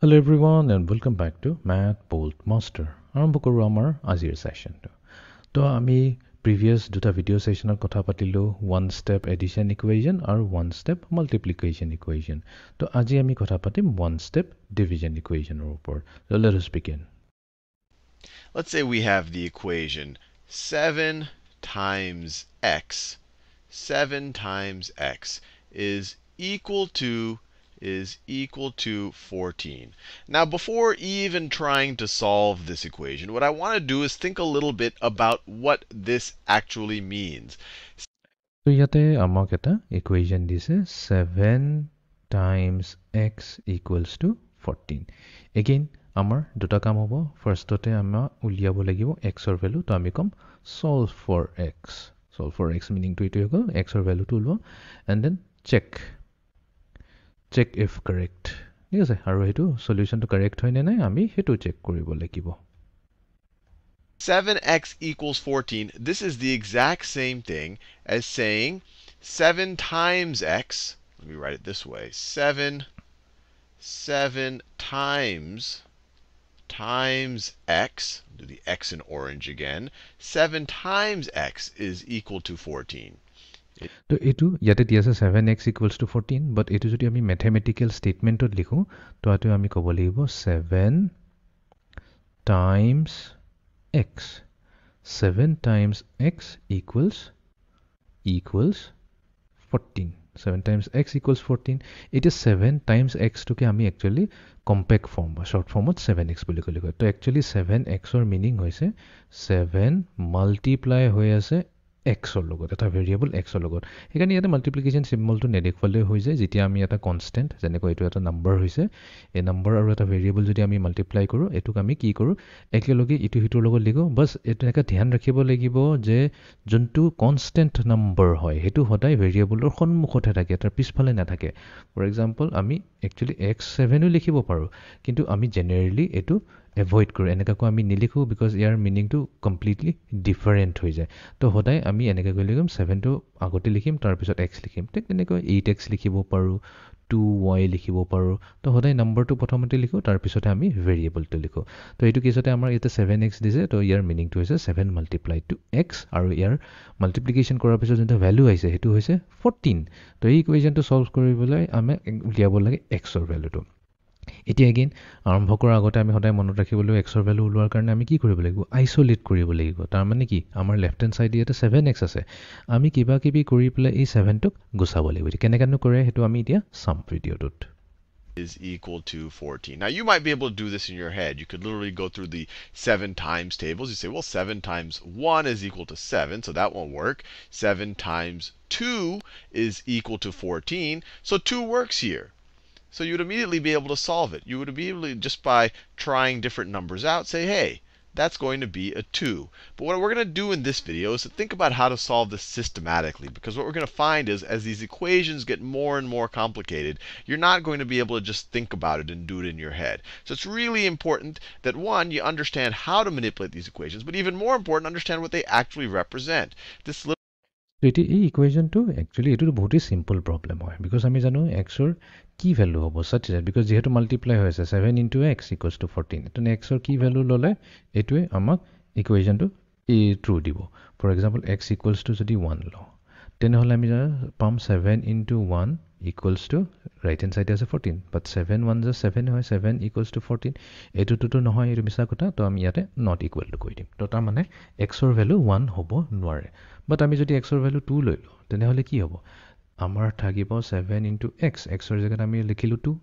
Hello everyone and welcome back to Math Bolt Master. আৰম্ভ কৰো আমাৰ আজিৰ সেশনটো। তো আমি previous দুটা ভিডিও সেশনৰ কথা পাতিলো one step addition equation আৰু one step multiplication equation. তো আজি আমি কথা পাতিম one step division equationৰ ওপৰত. So let us begin. Let's say we have the equation 7 times x. 7 times x is equal to 14. Now, before even trying to solve this equation, what I want to do is think a little bit about what this actually means. So ইয়াতে আমাক এটা equation দিছে 7 times x equals to 14. Again, আমাৰ দুটা কাম হ'ব। ফাৰ্ষ্টতে আমাৰ উলিয়াব লাগিব x ৰ ভ্যালু। তো আমি কম solve for x. Solve for x meaning to এইটো হ'ল x ৰ ভ্যালুটো উলিয়াও and then check if correct. ঠিক আছে, আৰু হেতু সলিউশনটো কাৰেক্ট হয় নে নাই আমি হেতু চেক কৰিব লাগিব। 7x equals 14. This is the exact same thing as saying 7 times x. Let me write it this way. 7 times x. Do the x in orange again. 7 times x is equal to 14. তো এটো ইয়াতে দি আছে 7x equals to 14, but এটো যদি আমি mathematical স্টেটমেন্টত লিখো তো আটো আমি ক'ব লাগিব 7 times x. 7 times x equals 14. 7 times x equals 14. It is 7 times x to ke ami actually compact form ba short form of 7x boli kole koy. To actually 7x or meaning hoise 7 multiply hoy ase x or logot eta variable x or logot. Ekani eta multiplication symbol to nedekhwale hoy jay jitia ami eta constant jeneko etu eta number hoise e number aru eta variable jodi ami multiply koru etuk ami ki koru ekeloge etu hitur logot ligo bas etu eka dhyan rakhibo lagibo je jontu constant number hoy hetu hodai variable or সন্মুখতে থাকে তাৰ পিছফালে না থাকে। For example আমি actually x7 ও লিখিব পাৰো কিন্তু আমি জেনাৰেলি এটো এভয়েড কৰো এনেকাকো আমি নিলিখো বিকজ ইয়াৰ মিনিং টু কমপ্লিটলি ডিফাৰেন্ট হৈ যায়। তো হদাই আমি এনেকা কৰি লিখিম 7 টো আগতে লিখিম তাৰ পিছত x লিখিম ঠিক তেনেকৈ 8x লিখিব পাৰো 2y লিখিব পাৰো। তো হদাই নম্বৰটো প্ৰথমতে লিখো তাৰ পিছতে আমি ভেৰিয়েবলটো লিখো। তো এইটো কেছতে আমাৰ এটা 7x দিছে তো ইয়াৰ মিনিং টু হৈছে 7 multiplied to x আৰু ইয়াৰ মাল্টিপ্লিকেশন কৰাৰ পিছত যেটা ভ্যালু আইছে হেতু হৈছে 14। তো এই ইকুৱেশ্যনটো সলভ কৰিবলৈ আমি উলিয়াব লাগে x ৰ ভ্যালুটো। এতিয়া এগেইন আৰম্ভ কৰাৰ আগতে আমি সদায় মনত ৰাখিবলৈ x ৰ ভ্যালু উলোৱাৰ কাৰণে আমি কি কৰিব লাগিব আইসোলেট কৰিব লাগিব। তাৰ মানে কি আমাৰ লেফট হ্যান্ড সাইডে এটা 7x আছে আমি কিবা কিবি কৰি পেলাই এই 7 টোক গুছাব লাগিব। কেনেকানো কৰে হেতু আমি এতিয়া সাম ভিডিওটোত। Is equal to 14. Now, you might be able to do this in your head. You could literally go through the 7 times tables. You say, well, 7 times 1 is equal to 7, so that won't work. 7 times 2 is equal to 14, so 2 works here. So you would immediately be able to solve it. You would be able to, just by trying different numbers out, say, hey, that's going to be a 2. But what we're going to do in this video is to think about how to solve this systematically. Because what we're going to find is as these equations get more and more complicated, you're not going to be able to just think about it and do it in your head. So it's really important that, one, you understand how to manipulate these equations, but even more important, understand what they actually represent. This এটি এই ইকুৱেশ্যনটো actually এটো বহুত simple problem হয় because আমি জানো x ৰ কি value হ'ব such that বিকজ যেহেতু মাল্টিপ্লাই হৈ আছে 7 into x equals to 14 এটো x ৰ কি ভ্যালু ললে এটোৱে আমাক ইকুৱেশ্যনটো ট্ৰু দিব। For example x equals to যদি 1 লও তেনেহলে আমি পাম 7 into 1 equals to right hand side আছে 14 but 7 1 is 7 হয় 7 equals to 14 এটোটো নহয় এটো মিছা কথা। তো আমি ইয়াতে not equal to কৈ দিম। তো তাৰ মানে x ৰ ভ্যালু 1 হ'ব নোৱাৰে। বাট আমি যদি x ৰ ভ্যালু 2 লৈ লও তেনেহলে কি হ'ব আমাৰ থাকিব 7 into x x ৰ জায়গাত আমি লিখিলো 2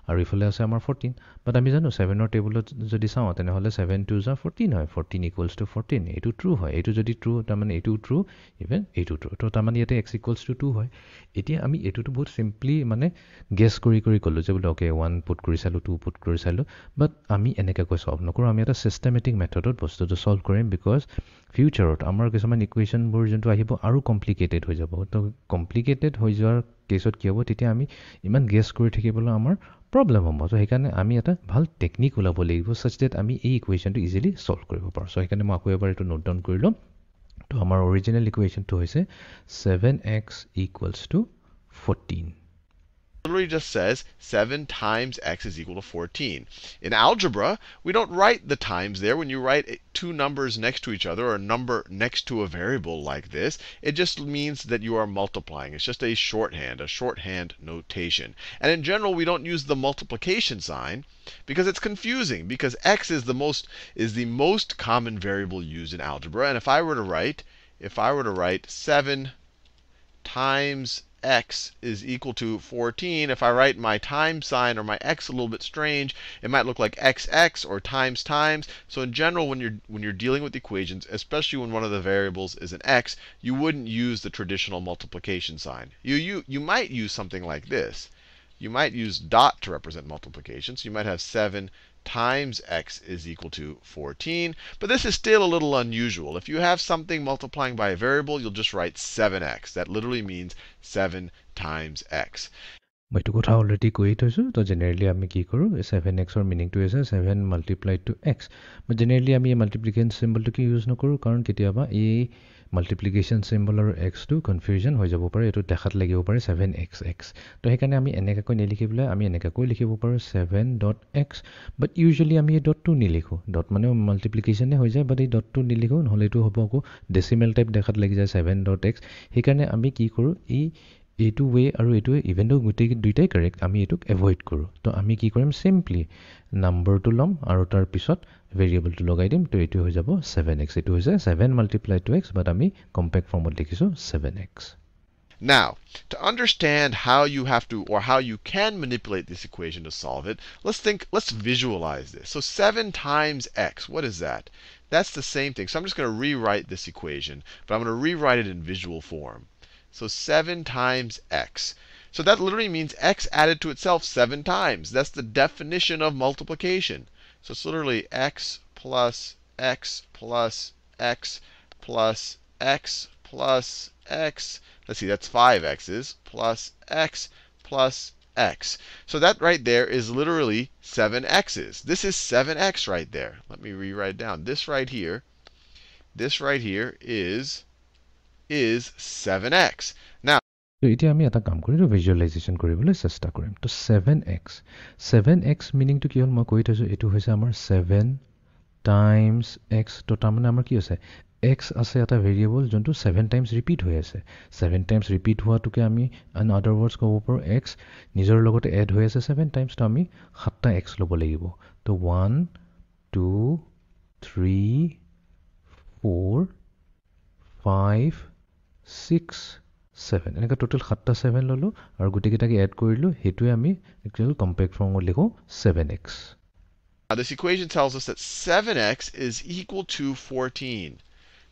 আৰু ইফালে আছে আমাৰ 14 বাট আমি জানো 7 ৰ টেবুলত যদি চাও তেনেহলে 7 2 যা 14 হয় 14 equals to 14 এটো ট্ৰু হয়। এটো যদি ট্ৰু তাৰ মানে এটো ট্ৰু ইভেন এটো ট্ৰু। তো তাৰ মানে ইয়াতে x equals to 2 হয়। এতিয়া আমি এটোটো বহুত সিম্পলি মানে গেস কৰি কলো যে বলে ওকে 1 পুট কৰি চালো 2 পুট কৰি চালো বাট আমি এনেকা কৈ সলভ নকৰো আমি এটা সিস্টেমেটিক মেথডত বস্তুটো সলভ কৰিম বিকজ ফিউচাৰত আমাৰ কিছুমান ইকুৱেশ্যন বোৰ যোনটো আহিব আৰু কমপ্লিকেটেড হৈ যাব। তো কমপ্লিকেটেড হৈ যোৱাৰ কেছত কি হ'ব তেতিয়া আমি ইমান গেস কৰি থাকিবলৈ আমাৰ প্ৰবলেম হ'ব। তো সেইকাৰণে আমি এটা ভাল টেকনিক ওলাব লাগিব such that আমি এই ইকুৱেশ্যনটো ইজিলি সলভ কৰিব পাৰো। সো সেইকাৰণে মই আকৌ এবাৰ এটো নোট ডাউন কৰি লম। তো আমাৰ অৰিজিনাল ইকুৱেশ্যনটো হৈছে 7x equals to 14. literally just says 7 times x is equal to 14. In algebra, we don't write the times there. When you write two numbers next to each other or a number next to a variable like this, it just means that you are multiplying. It's just a shorthand notation. And in general, we don't use the multiplication sign because it's confusing, because x is the most common variable used in algebra. And if I were to write 7 times x is equal to 14. If I write my times sign or my x a little bit strange, it might look like xx or times times. So in general, when you're dealing with equations, especially when one of the variables is an x, you wouldn't use the traditional multiplication sign. You might use something like this. You might use dot to represent multiplication. So you might have 7 times x is equal to 14. But this is still a little unusual. If you have something multiplying by a variable, you'll just write 7x. That literally means 7 times x. মই এইটো কথা already কৈ থৈছোঁ। তো generally আমি কি কৰোঁ, 7xৰ মিনিংটো হৈছে 7 মাল্টিপ্লাইড টু x। বাট জেনেৰেলি আমি এই মাল্টিপ্লিকেশ্যন চিম্বলটোকে ইউজ নকৰোঁ, কাৰণ কেতিয়াবা এই মাল্টিপ্লিকেশ্যন চিম্বল আৰু এক্সটো কনফিউজন হৈ যাব পাৰে। এইটো দেখাত লাগিব পাৰে 7xx। তো সেইকাৰণে আমি এনেকুৱাকৈ নিলিখি পেলাই আমি এনেকুৱাকৈ লিখিব পাৰোঁ 7.x। বাট ইউজুৱেলি আমি এই ডটটো নিলিখোঁ। ডট মানে মাল্টিপ্লিকেশ্যনে হৈ যায়, বাট এই ডটটো নিলিখোঁ, নহ'লে এইটো হ'ব আকৌ ডেচিমেল টাইপ দেখাত লাগি যায় 7.x। সেইকাৰণে আমি কি কৰোঁ, এইটো ৱে আৰু এইটো ৱে, ইভেন দো গোটেই দুইটাই কাৰেক্ট, আমি এইটোক এভইড কৰোঁ। তো আমি কি কৰিম, চিম্পলি নাম্বাৰটো ল'ম আৰু তাৰপিছত ভেৰিয়েবলটো লগাই দিম। তো এইটো হৈ যাব 7x। এইটো হৈছে 7 মাল্টিপ্লাই টু x, বাট আমি কম্পেক্ট ফৰ্মত লিখিছোঁ 7x। Now, to understand how you have to, or how you can manipulate this equation to solve it, let's visualize this. So 7 times x, what is that? That's the same thing. So I'm just going to rewrite this equation, but I'm going to rewrite it in visual form. So 7 times x. So that literally means x added to itself 7 times. That's the definition of multiplication. So it's literally x plus x plus x plus x plus x. Let's see, that's 5x's plus x plus x. So that right there is literally 7x's. This is 7x right there. Let me rewrite down. This right here is 7x. Now, তো এতিয়া আমি এটা কাম কৰিলোঁ, visualisation কৰিবলৈ চেষ্টা কৰিম। তো 7x মিনিংটো কি হ'ল মই কৈ থৈছোঁ, এইটো হৈছে আমাৰ 7 টাইমছ x। তো তাৰমানে আমাৰ কি হৈছে, x আছে এটা ভেৰিয়েবল যোনটো 7 টাইমছ ৰিপিট হৈ আছে। 7 টাইমছ ৰিপিট হোৱাটোকে আমি ইন আদাৰ ৱৰ্ডছ ক'ব পাৰোঁ x নিজৰ লগতে এড হৈ আছে 7 টাইমছ। তো আমি 7টা x ল'ব লাগিব। তো 1 2 3 4 5 6 7 এনেকৈ টোটেল 7টা 7 ল'লোঁ আৰু গোটেইকেইটাকে এড কৰিলোঁ। সেইটোৱে আমি একচুৱেলি কম্পেক্ট ফৰ্মত লিখোঁ 7x। Now this equation tells us that 7x is equal to 14.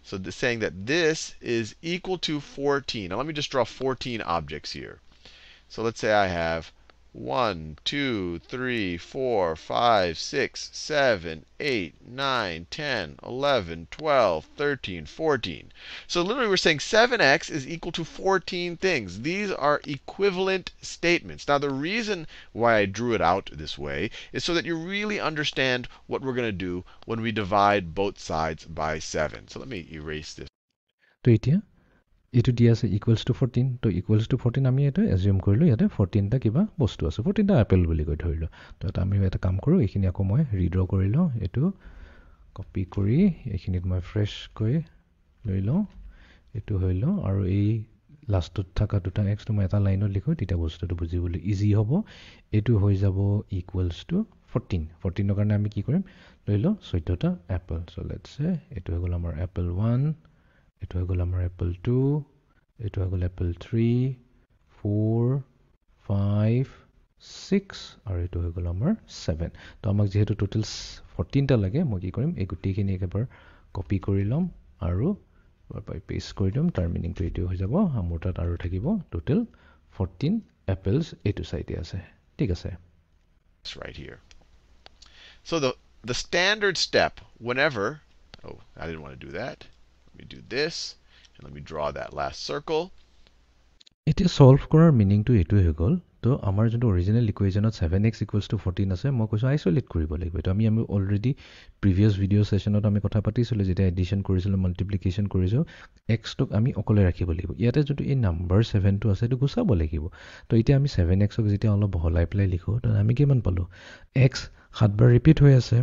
So this saying that this is equal to 14. Now let me just draw 14 objects here. So let's say I have 1, 2, 3, 4, 5, 6, 7, 8, 9, 10, 11, 12, 13, 14. So literally we're saying 7x is equal to 14 things. These are equivalent statements. Now the reason why I drew it out this way is so that you really understand what we're going to do when we divide both sides by 7. So let me erase this. তো এতিয়া এইটো দিয়া আছে equals to 14। তো equals to 14 আমি এটা assume কৰিলোঁ, ইয়াতে 14টা কিবা বস্তু আছে, 14টা এপেল বুলি কৈ ধৰিলোঁ। তো এটা আমি এটা কাম কৰোঁ, এইখিনি আকৌ মই ৰিড্ৰ কৰি লওঁ। এইটো কপি কৰি এইখিনিত মই ফ্ৰেছকৈ লৈ লওঁ, এইটো হৈ লওঁ আৰু এই লাষ্টত থকা দুটা এক্সটো মই এটা লাইনত লিখোঁ, তেতিয়া বস্তুটো বুজিবলৈ ইজি হ'ব। এইটো হৈ যাব ইকুৱেলছ টু 14। 14ৰ কাৰণে আমি কি কৰিম, লৈ লওঁ 14টা এপল। চ' লেটছ চে এইটো হৈ গ'ল আমাৰ এপল 1, এইটো হৈ গ'ল আমাৰ এপল 2, এইটো হৈ গ'ল এপল 3, 4, 5, 6 আৰু এইটো হৈ গ'ল আমাৰ 7। তো আমাক যিহেতু টোটেল 14টা লাগে, মই কি কৰিম, এই গোটেইখিনি একেবাৰে কপি কৰি ল'ম আৰু পেষ্ট কৰি দিম। তাৰ মিনিংটো এইটো হৈ যাব, মোৰ তাত আৰু থাকিব টোটেল 14 এপলছ এইটো চাইডে আছে। ঠিক আছে। Right here. So the standard step whenever, oh, I didn't want to do that. Let me do this, and let me draw that last circle. এতিয়া সলভ কৰাৰ মিনিংটো এইটোৱে হৈ গ'ল। তো আমাৰ যোনটো অৰিজিনেল ইকুৱেশ্যনত 7x ইকুৱেলছ টু 14 আছে মই কৈছোঁ আইচলেট কৰিব লাগিব এইটো আমি অলৰেডি প্ৰিভিয়াছ ভিডিঅ' ছেশ্যনত আমি কথা পাতিছিলোঁ যেতিয়া এডিশ্যন কৰিছিলোঁ মাল্টিপ্লিকেশ্যন কৰিছোঁ এক্সটোক আমি অকলে ৰাখিব লাগিব ইয়াতে যোনটো এই নাম্বাৰ 7টো আছে এইটো গুচাব লাগিব তো এতিয়া আমি 7xক যেতিয়া অলপ বহলাই পেলাই লিখোঁ তো আমি কিমান পালোঁ এক্স 7 বাৰ ৰিপিট হৈ আছে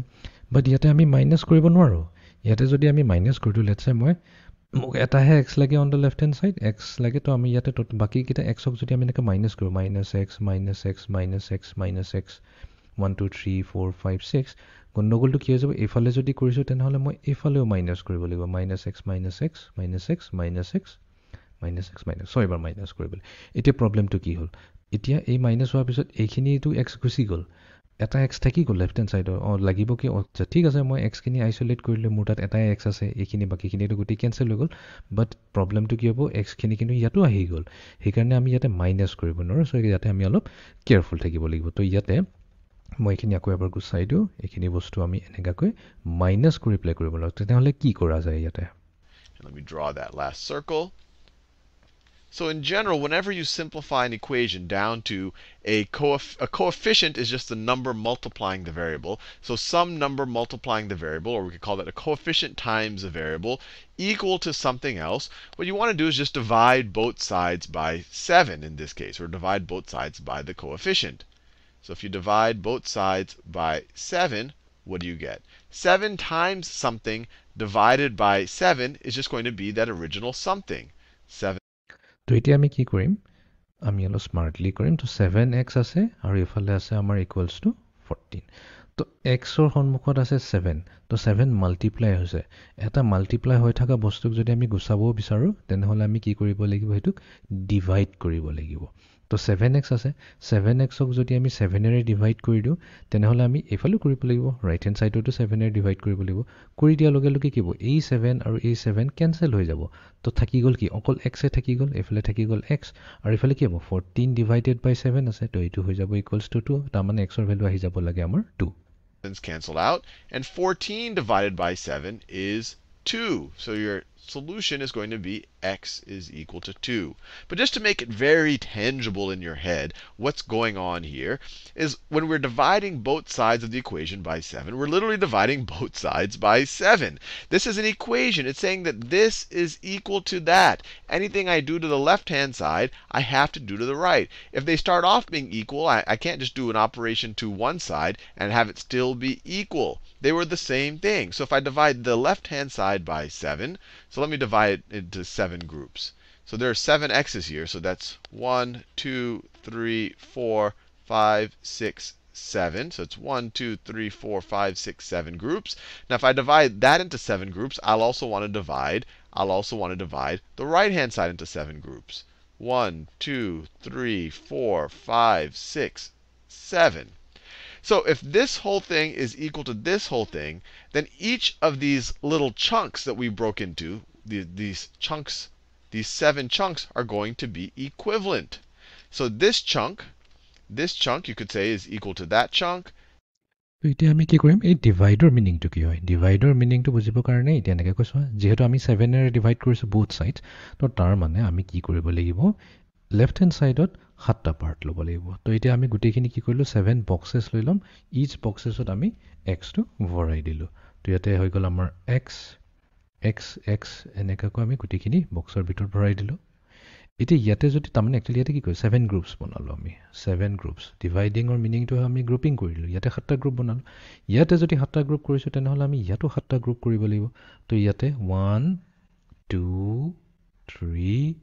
বাট ইয়াতে আমি মাইনাছ কৰিব নোৱাৰোঁ ইয়াতে যদি আমি মাইনাছ কৰি দিওঁ লেটছ চে মই মোক এটাহে এক্স লাগে on the left hand side x লাগে তো আমি ইয়াতে বাকীকেইটা এক্সক যদি আমি এনেকৈ মাইনাছ কৰোঁ minus x minus x minus x minus x 1 2 3 4 5 6 গণ্ডগোলটো কি হৈ যাব এইফালে যদি কৰিছোঁ তেনেহ'লে মই এইফালেও মাইনাছ কৰিব লাগিব minus x minus x minus x minus x minus x minus ছয়বাৰ মাইনাছ কৰিবলৈ এতিয়া প্ৰব্লেমটো কি হ'ল এতিয়া এই মাইনাছ হোৱাৰ পিছত এইখিনিটো এক্স গুচি গ'ল এটা এক্স থাকি গ'ল লেফ্ট হেণ্ড ছাইডৰ লাগিব কি আচ্ছা ঠিক আছে মই এক্সখিনি আইচলেট কৰিলোঁ মোৰ তাত এটাই এক্স আছে এইখিনি বাকীখিনিতো গোটেই কেঞ্চেল হৈ গ'ল বাট প্ৰব্লেমটো কি হ'ব এক্সখিনি কিন্তু ইয়াতো আহি গ'ল সেইকাৰণে আমি ইয়াতে মাইনাছ কৰিব নোৱাৰোঁ চ' ইয়াতে আমি অলপ কেয়াৰফুল থাকিব লাগিব তো ইয়াতে মই এইখিনি আকৌ এবাৰ গুচাই দিওঁ এইখিনি বস্তু আমি এনেকুৱাকৈ মাইনাছ কৰি প্লে কৰিব লাগিব তেনেহ'লে কি কৰা যায় ইয়াতে Let me draw that last circle. So in general, whenever you simplify an equation down to a coefficient is just the number multiplying the variable. So some number multiplying the variable, or we could call that a coefficient times a variable, equal to something else. What you want to do is just divide both sides by 7 in this case, or divide both sides by the coefficient. So if you divide both sides by 7, what do you get? 7 times something divided by 7 is just going to be that original something. 7. তো এতিয়া আমি কি কৰিম আমি অলপ smartly কৰিম তো 7x আছে আৰু এইফালে আছে আমাৰ ইকুৱেলছ টু 14 তো এক্সৰ সন্মুখত আছে 7 তো 7 মাল্টিপ্লাই হৈছে এটা মাল্টিপ্লাই হৈ থকা বস্তুক যদি আমি গুচাব বিচাৰোঁ তেনেহ'লে আমি কি কৰিব লাগিব সেইটোক ডিভাইড কৰিব লাগিব তো 7x আছে 7xক যদি আমি 7এৰে ডিভাইড কৰি দিওঁ তেনেহ'লে আমি এইফালেও কৰিব লাগিব ৰাইট হেণ্ড ছাইডতো 7এৰে ডিভাইড কৰিব লাগিব কৰি দিয়াৰ লগে লগে কি হ'ব এই 7 আৰু এই 7 কেঞ্চেল হৈ যাব তো থাকি গ'ল কি অকল এক্সে থাকি গ'ল এইফালে থাকি গ'ল এক্স আৰু এইফালে কি হ'ব 14 ডিভাইডেড বাই 7 আছে তো এইটো হৈ যাব ইকুৱেলছ টু 2 তাৰমানে এক্সৰ ভেলু আহি যাব লাগে আমাৰ 2 cancel out and 14 divided by 7 is 2. So your solution is going to be x is equal to 2. But just to make it very tangible in your head, what's going on here is when we're dividing both sides of the equation by 7, we're literally dividing both sides by 7. This is an equation. It's saying that this is equal to that. Anything I do to the left-hand side, I have to do to the right. If they start off being equal, I can't just do an operation to one side and have it still be equal. They were the same thing. So if I divide the left-hand side by 7, so let me divide it into 7 groups. So there are 7 x's here. So that's 1, 2, 3, 4, 5, 6, 7. So it's 1, 2, 3, 4, 5, 6, 7 groups. Now if I divide that into 7 groups, I'll also want to divide the right-hand side into 7 groups. 1, 2, 3, 4, 5, 6, 7. So if this whole thing is equal to this whole thing, then each of these little chunks that we broke into, these 7 chunks are going to be equivalent. So this chunk you could say is equal to that chunk. তো এতিয়া আমি কি কৰিম এই ডিভাইডৰ মিনিংটো কি হয় ডিভাইডৰ মিনিংটো বুজিবৰ কাৰণে এতিয়া এনেকৈ কৈছোঁ যিহেতু আমি 7এৰে ডিভাইড কৰিছোঁ বুথ ছাইডছ তো তাৰ মানে আমি কি কৰিব লাগিব লেফ্ট হেণ্ড ছাইডত 7টা পাৰ্ট ল'ব লাগিব তো এতিয়া আমি গোটেইখিনি কি কৰিলোঁ 7 বক্সেছ লৈ ল'ম ইচ বক্সেছত আমি এক্সটো ভৰাই দিলোঁ তো ইয়াতে হৈ গ'ল আমাৰ এক্স এক্স এক্স এনেকুৱাকৈ আমি গোটেইখিনি বক্সৰ ভিতৰত ভৰাই দিলোঁ এতিয়া ইয়াতে যদি তাৰমানে একচুৱেলি ইয়াতে কি কৰোঁ 7 গ্ৰুপছ বনালোঁ আমি 7 গ্ৰুপছ ডিভাইডিঙৰ মিনিংটো আমি গ্ৰুপিং কৰিলোঁ ইয়াতে 7টা গ্ৰুপ বনালোঁ ইয়াতে যদি 7টা গ্ৰুপ কৰিছোঁ তেনেহ'লে আমি ইয়াতো 7টা গ্ৰুপ কৰিব লাগিব তো ইয়াতে 1 2 3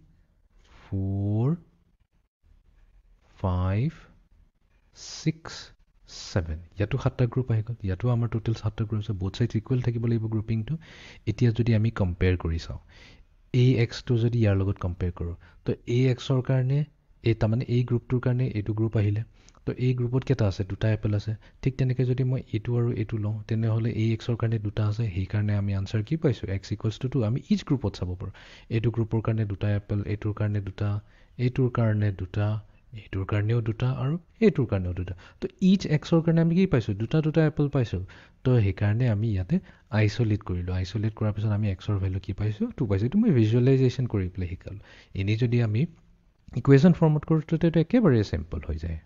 4 5 6 7 ইয়াতো 7টা গ্ৰুপ আহি গ'ল ইয়াতো আমাৰ টোটেল 7টা গ্ৰুপ আছে বোথ ছাইডছ ইকুৱেল থাকিব লাগিব গ্ৰুপিংটো এতিয়া যদি আমি কম্পেয়াৰ কৰি চাওঁ এই এক্সটো যদি ইয়াৰ লগত কম্পেয়াৰ কৰোঁ তো এই এক্সৰ কাৰণে এই তাৰমানে এই গ্ৰুপটোৰ কাৰণে এইটো গ্ৰুপ আহিলে তো এই গ্ৰুপত কেইটা আছে 2টা এপল আছে ঠিক তেনেকৈ যদি মই এইটো আৰু এইটো লওঁ তেনেহ'লে এই এক্সৰ কাৰণে 2টা আছে সেইকাৰণে আমি আনচাৰ কি পাইছোঁ এক্স ইকুৱেলছ টু 2 আমি ইচ গ্ৰুপত চাব পাৰোঁ এইটো গ্ৰুপৰ কাৰণে 2টা এপল এইটোৰ কাৰণে 2টা এইটোৰ কাৰণে 2টা এইটোৰ কাৰণেও 2টা আৰু এইটোৰ কাৰণেও 2টা তো ইচ এক্সৰ কাৰণে আমি কি পাইছোঁ 2টা এপল পাইছোঁ তো সেইকাৰণে আমি ইয়াতে আইচলেট কৰিলোঁ আইচলেট কৰাৰ পিছত আমি এক্সৰ ভেলু কি পাইছোঁ 2 পাইছোঁ এইটো মই ভিজুৱেলাইজেশ্যন কৰি পেলাই শিকালোঁ এনেই যদি আমি ইকুৱেশ্যন ফৰ্মত কৰোঁতে একেবাৰে চিম্পল হৈ যায়।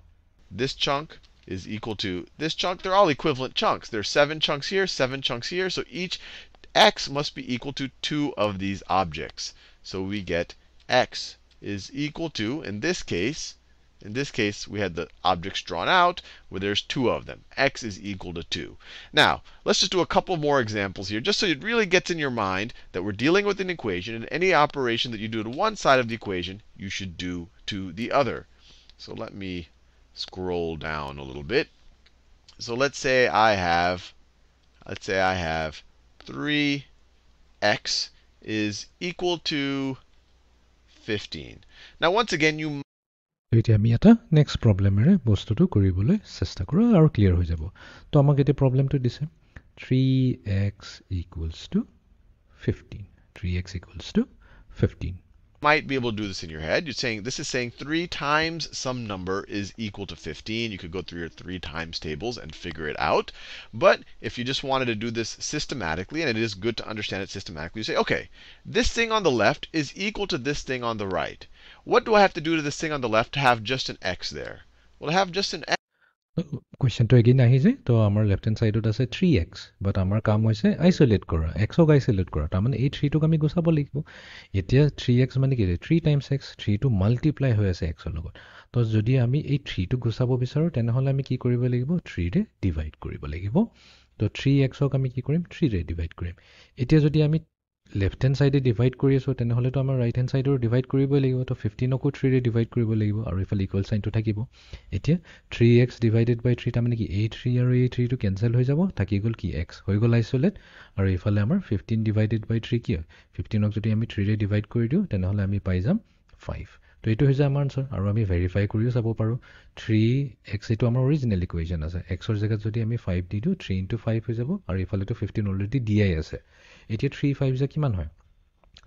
This chunk is equal to this chunk. They're all equivalent chunks. There's 7 chunks here, 7 chunks here. So each x must be equal to 2 of these objects. So we get x is equal to, in this case, we had the objects drawn out where there's 2 of them. X is equal to 2. Now, let's just do a couple more examples here, just so it really gets in your mind that we're dealing with an equation, and any operation that you do to one side of the equation, you should do to the other. So let me scroll down a little bit. So let's say I have 3x is equal to 15. Now once again you এতিয়া আমি এটা next প্ৰব্লেমেৰে বস্তুটো কৰিবলৈ চেষ্টা কৰোঁ আৰু clear হৈ যাব। তো আমাক এতিয়া প্ৰব্লেমটো দিছে 3x equals to 15. 3x equals to 15. might be able to do this in your head. This is saying 3 times some number is equal to 15. You could go through your 3 times tables and figure it out. But if you just wanted to do this systematically, and it is good to understand it systematically, you say, okay, this thing on the left is equal to this thing on the right. What do I have to do to this thing on the left to have just an x there? Well, to have just an x. কুৱেশ্যনটো again আহি যায়। তো আমাৰ left hand ছাইডত আছে 3x, বাট আমাৰ কাম হৈছে আইচলেট কৰা, এক্সক আইচলেট কৰা। তাৰমানে এই 3টোক আমি গুচাব লাগিব। এতিয়া 3x মানে কি 3 টাইমছ x, 3টো মাল্টিপ্লাই হৈ আছে এক্সৰ লগত। তো যদি আমি এই 3টোক গুচাব বিচাৰোঁ তেনেহ'লে আমি কি কৰিব লাগিব? 3ৰে ডিভাইড কৰিব লাগিব। তো 3xক আমি কি কৰিম? 3ৰে ডিভাইড কৰিম। এতিয়া যদি আমি লেফ্ট হেণ্ড ছাইডে ডিভাইড কৰি আছোঁ তেনেহ'লেতো আমাৰ ৰাইট হেণ্ড ছাইডৰ ডিভাইড কৰিবই লাগিব। তো 15কো 3ৰে ডিভাইড কৰিব লাগিব আৰু এইফালে ইকুৱেল চাইনটো থাকিব। এতিয়া 3x ডিভাইডেড বাই 3 তাৰমানে কি এই 3 আৰু এই 3টো কেঞ্চেল হৈ যাব, থাকি গ'ল কি x হৈ গ'ল আইচলেট। আৰু এইফালে আমাৰ 15 ডিভাইডেড বাই 3 কি হয়? 15ক যদি আমি 3ৰে ডিভাইড কৰি দিওঁ তেনেহ'লে আমি পাই যাম 5। তো এইটো হৈছে আমাৰ আনচাৰ। আৰু আমি ভেৰিফাই কৰিও চাব পাৰোঁ 3x এইটো আমাৰ অৰিজিনেল ইকুৱেশ্যন আছে। এক্সৰ জেগাত যদি আমি 5 দি দিওঁ 3 × 5 হৈ যাব, আৰু এইফালেতো 15 অলৰেডি দিয়াই আছে। এতিয়া 3 5 যে কিমান হয়?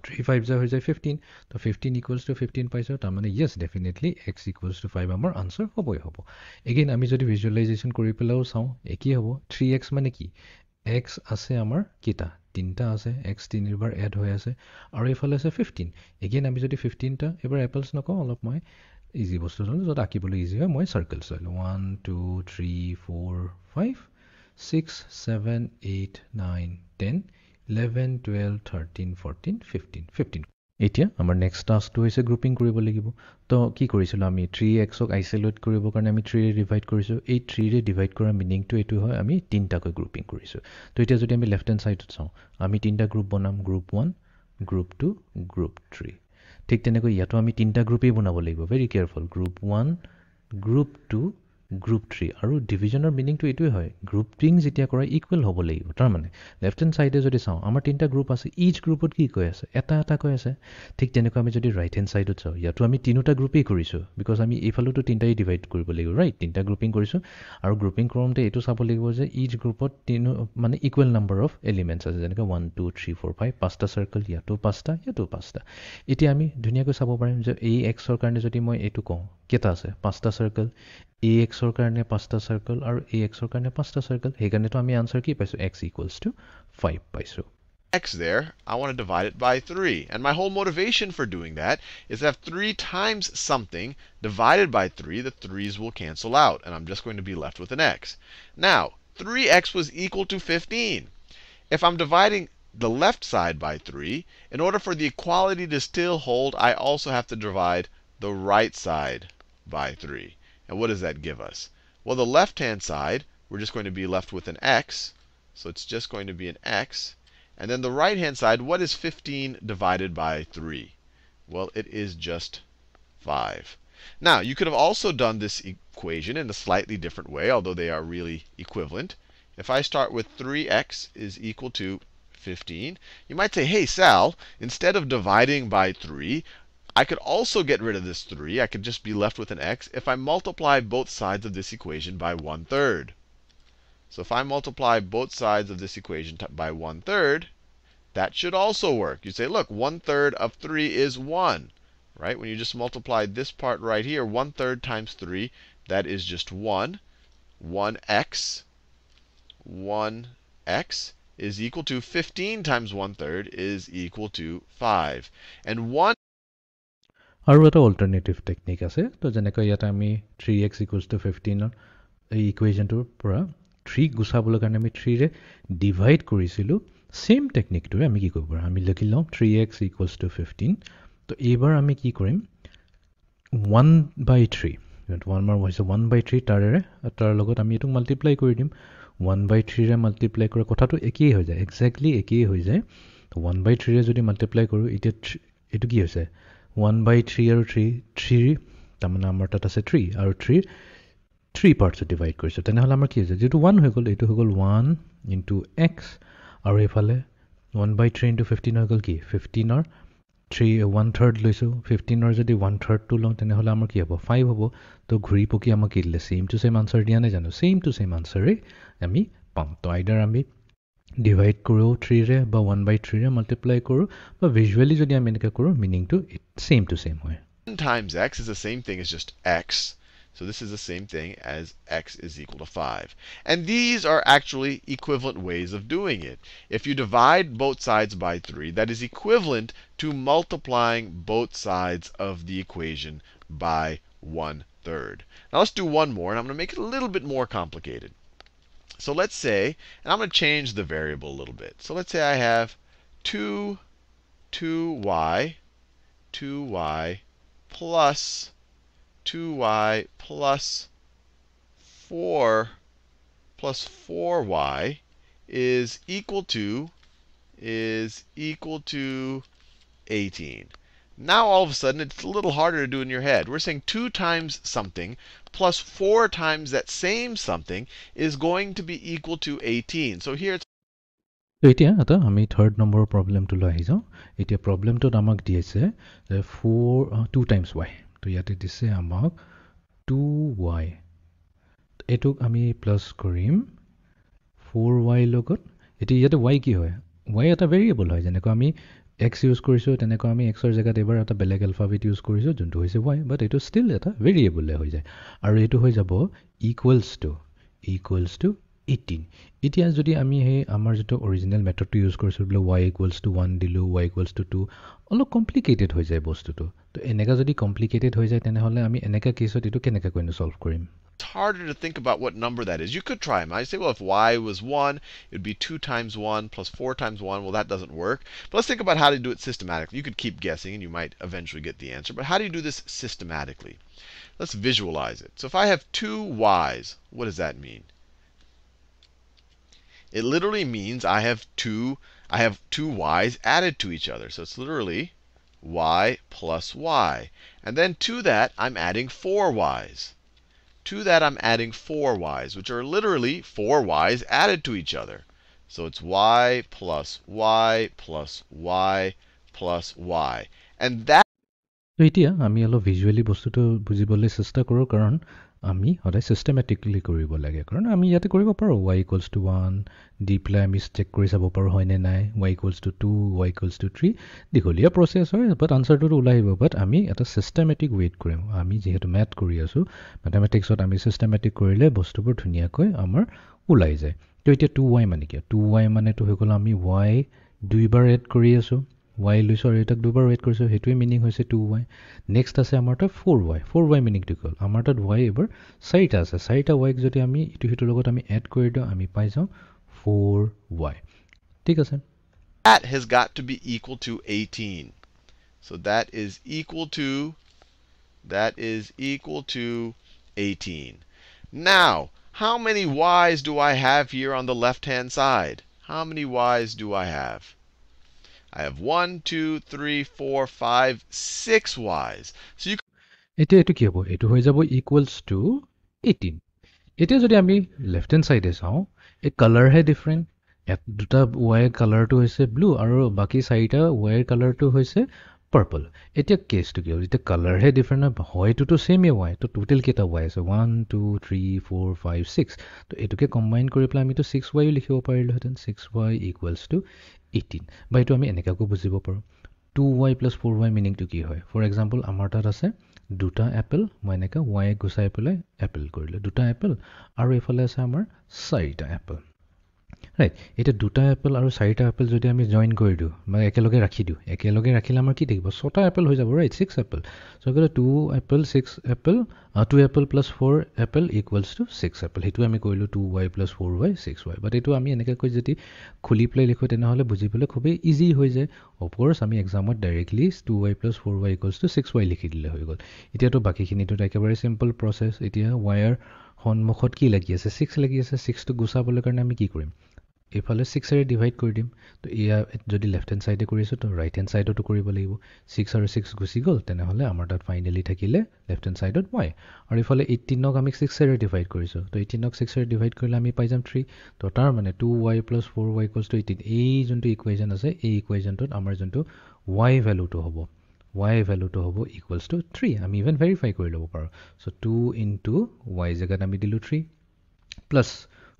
3 5 যে হৈ যায় 15। তো 15 ইকুৱেলছ টু 15 পাইছোঁ, তাৰমানে য়েছ ডেফিনেটলি x ইকুৱেলছ টু 5 আমাৰ আনচাৰ হ'বই হ'ব। এগেইন আমি যদি ভিজুৱেলাইজেশ্যন কৰি পেলাইও চাওঁ একেই হ'ব। 3x মানে কি? x আছে আমাৰ কেইটা? 3টা আছে। x 3বাৰ এড হৈ আছে, আৰু এইফালে আছে 15। এগেইন আমি যদি 15টা এইবাৰ এপলছ নকওঁ, অলপ মই ইজি বস্তু ল'লোঁ য'ত আঁকিবলৈ ইজি হয়। মই চাৰ্কেলছ ল'লোঁ 1 2 3 4 5 6 7 8 9 10 11 12 13 14 15। এতিয়া আমাৰ নেক্সট টাস্কটো হৈছে গ্ৰুপিং কৰিব লাগিব। তো কি কৰিছিলোঁ আমি? 3xক আইচলেট কৰিবৰ কাৰণে আমি 3ৰে ডিভাইড কৰিছোঁ। এই 3ৰে ডিভাইড কৰাৰ মিনিংটো এইটো হয় আমি 3টাকৈ গ্ৰুপিং কৰিছোঁ। তো এতিয়া যদি আমি লেফ্ট হেণ্ড ছাইডত চাওঁ আমি 3টা গ্ৰুপ বনাম, গ্ৰুপ 1, গ্ৰুপ 2, গ্ৰুপ 3। ঠিক তেনেকৈ ইয়াতো আমি 3টা গ্ৰুপেই বনাব লাগিব। Very careful. Group 1, group 2, group 3। আৰু ডিভিজনৰ মিনিংটো এইটোৱে হয়, গ্ৰুপিং যেতিয়া কৰা ইকুৱেল হ'ব লাগিব। তাৰমানে লেফ্ট হেণ্ড ছাইডে যদি চাওঁ আমাৰ 3টা গ্ৰুপ আছে, ইচ গ্ৰুপত কি কৈ আছে? এটা এটা কৈ আছে। ঠিক তেনেকৈ আমি যদি ৰাইট হেণ্ড ছাইডত চাওঁ ইয়াতো আমি 3টা গ্ৰুপেই কৰিছোঁ, বিকজ আমি এইফালেতো 3টাই ডিভাইড কৰিব লাগিব, ৰাইট? 3টা গ্ৰুপিং কৰিছোঁ। আৰু গ্ৰুপিং কৰোঁতে এইটো চাব লাগিব যে ইচ গ্ৰুপত মানে ইকুৱেল নাম্বাৰ অফ এলিমেণ্টছ আছে, যেনেকৈ 1 2 3 4 5 5টা চাৰ্কেল, ইয়াতো 5টা, ইয়াতো 5টা। এতিয়া আমি ধুনীয়াকৈ চাব পাৰিম যে এই এক্সৰ কাৰণে যদি মই এইটো কওঁ কেইটা আছে? 5টা চাৰ্কেল। axৰ কাৰণে 5টা চাৰ্কেল আৰু axৰ কাৰণে 5টা চাৰ্কেল। সেইকাৰণেতো আমি আনচাৰ কি পাইছোঁ? x ইকুৱেলছ টু 5 পাইছোঁ। X there, I want to divide it by 3. And my whole motivation for doing that is to have 3 times something divided by 3. The 3's will cancel out, and I'm just going to be left with an x. Now, 3x was equal to 15. If I'm dividing the left side by 3, in order for the equality to still hold, I also have to divide the right side by 3. And what does that give us? Well, the left-hand side, we're just going to be left with an x. So it's just going to be an x. And then the right-hand side, what is 15 divided by 3? Well, it is just 5. Now, you could have also done this equation in a slightly different way, although they are really equivalent. If I start with 3x is equal to 15, you might say, hey, Sal, instead of dividing by 3, I could also get rid of this 3. I could just be left with an x if I multiply both sides of this equation by 1/3. So if I multiply both sides of this equation by 1/3, that should also work. You say, look, 1/3 of 3 is 1. Right? When you just multiply this part right here, 1/3 times 3, that is just 1. 1x is equal to 15 times 1/3 is equal to 5. And 1 আৰু এটা alternative technique আছে তো যেনেকৈ ইয়াতে আমি 3x equals to 15 এই ইকুৱেশ্যনটোৰ পৰা 3 গুচাবলৈ কাৰণে আমি 3ৰে ডিভাইড কৰিছিলোঁ সেম টেকনিকটোৱে আমি কি কৰিব পাৰোঁ আমি লিখি লওঁ 3x ইকুৱেলছ টু 15 তো এইবাৰ আমি কি কৰিম 1/3 1 মাৰ হৈছে 1/3 তাৰ লগত আমি এইটো মাল্টিপ্লাই কৰি দিম 1/3ৰে মাল্টিপ্লাই কৰা কথাটো একেই হৈ যায় এক্সেক্টলি একেই হৈ যায় 1/3ৰে যদি মাল্টিপ্লাই কৰোঁ এতিয়া এইটো কি হৈছে 1/3 আৰু 3 তাৰমানে আমাৰ তাত আছে 3 আৰু 3 পাৰ্টছত ডিভাইড কৰিছোঁ তেনেহ'লে আমাৰ কি হৈছে যিটো 1 হৈ গ'ল এইটো হৈ গ'ল 1 ইনটু x আৰু এইফালে 1/3 ইনটু 15 হৈ গ'ল কি 15ৰ 1/3 লৈছোঁ 15ৰ যদি 1/3টো লওঁ তেনেহ'লে আমাৰ কি হ'ব 5 হ'ব তো ঘূৰি পকি আমাক কি দিলে ছেইম টু ছেইম আনচাৰ দিয়া নাই জানো ছেইম টু ছেইম আনচাৰেই আমি পাম তো আইদাৰ আমি ডিভাইড কৰোঁ 3ৰে বা 1/3ৰে মাল্টিপ্লাই কৰোঁ বা ভিজুৱেলি যদি আমি এনেকৈ কৰোঁ মিনিংটো ছেইম টু ছেইম হয় 1 times x is the same thing as just x. So this is the same thing as x is equal to 5. And these are actually equivalent ways of doing it. If you divide both sides by 3, that is equivalent to multiplying both sides of the equation by 1/3. Now let's do one more, and I'm going to make it a little bit more complicated. So let's say, and I'm going to change the variable a little bit. So let's say I have 2y plus 2y plus 4y is equal to 18. Now all of a sudden it's a little harder to do in your head. We're saying 2 times something plus 4 times that same something is going to be equal to 18. So here it's তো এতিয়া এটা আমি third নম্বৰৰ প্ৰব্লেমটোলৈ আহি যাওঁ এতিয়া প্ৰব্লেমটোত আমাক দিছে 2 টাইমছ y তো ইয়াতে দিছে আমাক 2y এইটোক আমি প্লাছ কৰিম 4y লগত এতিয়া ইয়াতে y কি হয় y এটা ভেৰিয়েবল হয় যেনেকৈ আমি x ইউজ কৰিছোঁ তেনেকৈ আমি xৰ জেগাত এবাৰ এটা বেলেগ এলফাবেট ইউজ কৰিছোঁ যোনটো হৈছে y বাট এইটো ষ্টিল এটা ভেৰিয়েবলে হৈ যায় আৰু এইটো হৈ যাব ইকুৱেলছ টু 18 এতিয়া যদি আমি সেই আমাৰ যেটো অৰিজিনেল মেথডটো ইউজ কৰিছো বলে y equals to 1 দিলো y equals to 2 অলপ কমপ্লিকেটেড হৈ যায় বস্তুটো তো এনেকা যদি কমপ্লিকেটেড হৈ যায় তেনেহলে আমি এনেকা কেছত এটো কেনেকা কইনো সলভ কৰিম It's harder to think about what number that is. You could try them. I say, well, if y was 1, it would be 2 times 1 plus 4 times 1. Well, that doesn't work. But let's think about how to do it systematically. You could keep guessing, and you might eventually get the answer. But how do you do this systematically? Let's visualize it. So if I have 2 y's, what does that mean? It literally means I have two y's added to each other. So it's literally y plus y. And then to that, I'm adding 4 y's. To that, I'm adding 4 y's, which are literally 4 y's added to each other. So it's y plus y plus y plus y. And that তো এতিয়া আমি অলপ visually বস্তুটো বুজিবলৈ চেষ্টা কৰোঁ কাৰণ আমি সদায় সিস্টেমেটিকলি কৰিব লাগে কাৰণ আমি ইয়াতে কৰিব পাৰোঁ y equals to 1 দি পেলাই আমি চেক কৰি চাব পাৰোঁ হয়নে নাই y equals to 2 y equals to 3 দীঘলীয়া প্ৰচেছ হয় বাট আনচাৰটো ওলাই আহিব বাট আমি এটা সিস্টেমেটিক ৱেইট কৰিম আমি যেহেতু মেথ কৰি আছোঁ মেথমেটিক্সত আমি সিস্টেমেটিক কৰিলে বস্তুবোৰ ধুনীয়াকৈ আমাৰ ওলাই যায় তো এতিয়া 2y মানে কি 2y মানেটো হৈ গ'ল আমি y দুইবাৰ এড কৰি আছোঁ y লৈছোঁ আৰু এটাক দুবাৰ এড কৰিছোঁ সেইটোৱে মিনিং হৈছে 2y নেক্সট আছে আমাৰ তাত 4y মিনিংটো কি হ'ল আমাৰ তাত y এবাৰ 4টা আছে 4টা y যদি আমি ইটো হিটোৰ লগত আমি এড কৰি দিওঁ আমি পাই যাওঁ 4y ঠিক আছে that has got to be equal to 18. So that is equal to 18. Now, how many y's do I have here on the left-hand side? How many y's do I have? I have 1, 2, 3, 4, 5, 6 y's. So you এটো কি হ'ব এটো হৈ যাব equals to 18 এতিয়া যদি আমি left hand সাইডে চাওঁ এই কালাৰ হে ডিফাৰেন্ট দুটা y কালাৰটো হৈছে ব্লু আৰু বাকি চাৰিটা y কালাৰটো হৈছে পাৰ্পল এতিয়া কেছটো কি হ'ল এতিয়া কালাৰ হে ডিফাৰেন্ট হয়তো সেমে y তো টোটাল কেটা y আছে 1 2 3 4 5 6 তো এটোকে কম্বাইন কৰি পেলাই আমি তো 6y লিখিব পাৰিলো হেতেন 6y equals to 18 বা এটো আমি এনেকাকো বুজিব পাৰো 2y plus 4y মিনিংটো কি হয় ফৰ এক্সাম্পল আমাৰ তাত আছে দুটা এপল মই এনেকা y গুছাই পেলাই এপল কৰিলো দুটা এপল আৰু এফালে আছে আমাৰ চাৰিটা এপল ৰাইট এটা দুটা এপল আৰু চাৰিটা এপল যদি আমি জইন কৰি দিওঁ বা একেলগে ৰাখি দিওঁ একেলগে ৰাখিলে আমাৰ কি থাকিব ছটা এপল হৈ যাব ৰাইট 6 এপল চ' গ'লে 2 Apple 6 Apple 2 Apple plus 4 Apple equals to 6 Apple সেইটো আমি কৰিলোঁ 2y প্লাছ 4y 6y বাট এইটো আমি এনেকৈ যদি খুলি পেলাই লিখোঁ তেনেহ'লে বুজিবলৈ খুবেই ইজি হৈ যায় অফক'ৰ্ছ আমি এক্সামত directly 2y plus 4y equals to 6y লিখি দিলে হৈ গ'ল এতিয়াতো বাকীখিনিতো একেবাৰে চিম্পল প্ৰচেছ এতিয়া ৱায়াৰ সন্মুখত কি লাগি আছে 6 লাগি আছে 6টো গুচাবলৈ কাৰণে আমি কি কৰিম এইফালে 6ৰে ডিভাইড কৰি দিম তো এয়া যদি লেফ্ট হেণ্ড ছাইডে কৰিছোঁ তো ৰাইট হেণ্ড ছাইডতো কৰিব লাগিব 6 আৰু 6 গুচি গ'ল তেনেহ'লে আমাৰ তাত ফাইনেলি থাকিলে লেফ্ট হেণ্ড ছাইডত y আৰু ইফালে 18ক আমি 6ৰে ডিভাইড কৰিছোঁ তো 18ক 6ৰে ডিভাইড কৰিলে আমি পাই যাম 3 তো তাৰ মানে 2y plus 4y equals two 18 এই যোনটো ইকুৱেশ্যন আছে এই ইকুৱেশ্যনটোত আমাৰ যোনটো y ভেলুটো হ'ব ইকুৱেলছ টু 3 আমি ইভেন ভেৰিফাই কৰি ল'ব পাৰোঁ চ' 2 ইনটু y জেগাত আমি দিলোঁ 3 প্লাছ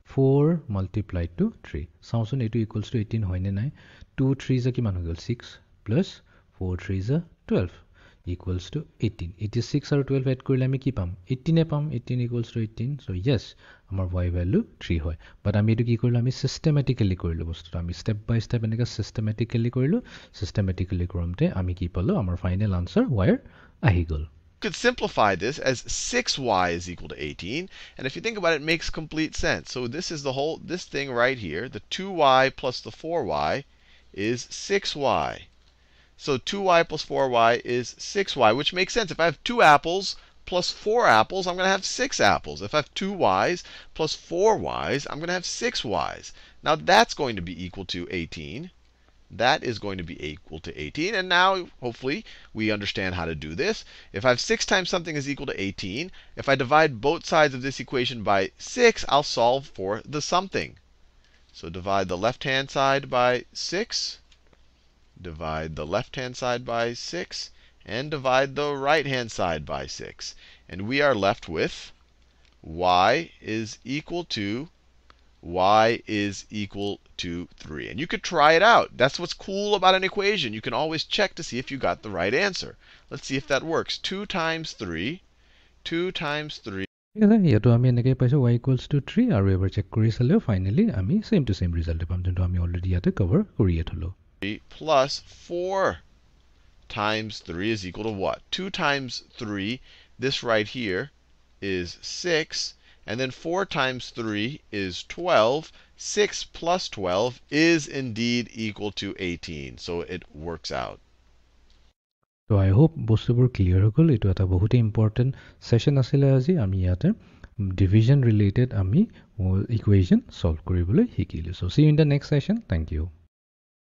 4 multiplied to 3 চাওঁচোন এইটো ইকুৱেলছ টু 18 হয়নে নাই 2 3 যে কিমান হৈ গ'ল 6 প্লাছ 4 3 যে 12 ইকুৱেলছ টু 18 এতিয়া 6 আৰু 12 এড কৰিলে আমি কি পাম 18 পাম 18 ইকুৱেলছ টু 18 চ' য়েছ আমাৰ y ভেলু 3 হয় বাট আমি এইটো কি কৰিলোঁ আমি চিষ্টেমেটিকেলি কৰিলোঁ বস্তুটো আমি ষ্টেপ বাই ষ্টেপ এনেকৈ চিষ্টেমেটিকেলি কৰিলোঁ চিষ্টেমেটিকেলি কৰোঁতে আমি কি পালোঁ আমাৰ ফাইনেল আনচাৰ y আহি গ'ল could simplify this as 6y is equal to 18. And if you think about it, it makes complete sense. So this is this thing right here. The 2y plus the 4y is 6y. So 2y plus 4y is 6y, which makes sense. If I have 2 apples plus 4 apples, I'm going to have 6 apples. If I have 2 y's plus 4 y's, I'm going to have 6 y's. Now that's going to be equal to 18. That is going to be equal to 18. And now, hopefully, we understand how to do this. If I have 6 times something is equal to 18, if I divide both sides of this equation by 6, I'll solve for the something. So divide the left-hand side by 6, divide the left-hand side by 6, and divide the right-hand side by 6. And we are left with y is equal to 3. And you could try it out. That's what's cool about an equation. You can always check to see if you got the right answer. Let's see if that works. 2 times 3. ইয়াতো আমি এনেকৈ পাইছোঁ y equals to 3 আৰু এবাৰ check কৰি চালেও finally আমি same to same result পাম যোনটো আমি অলৰেডি ইয়াতে কভাৰ কৰিয়ে থ'লোঁ 3 plus 4 times 3 is equal to what? 2 times 3, this right here, is 6. And then 4 times 3 is 12. 6 plus 12 is indeed equal to 18. So it works out. So I hope বস্তুবোৰ clear হৈ গ'ল এইটো এটা বহুতেই ইম্পৰ্টেণ্ট ছেশ্যন আছিলে আজি আমি ইয়াতে ডিভিজন ৰিলেটেড আমি ইকুৱেশ্যন ছল্ভ কৰিবলৈ শিকিলোঁ so' see in the next session thank U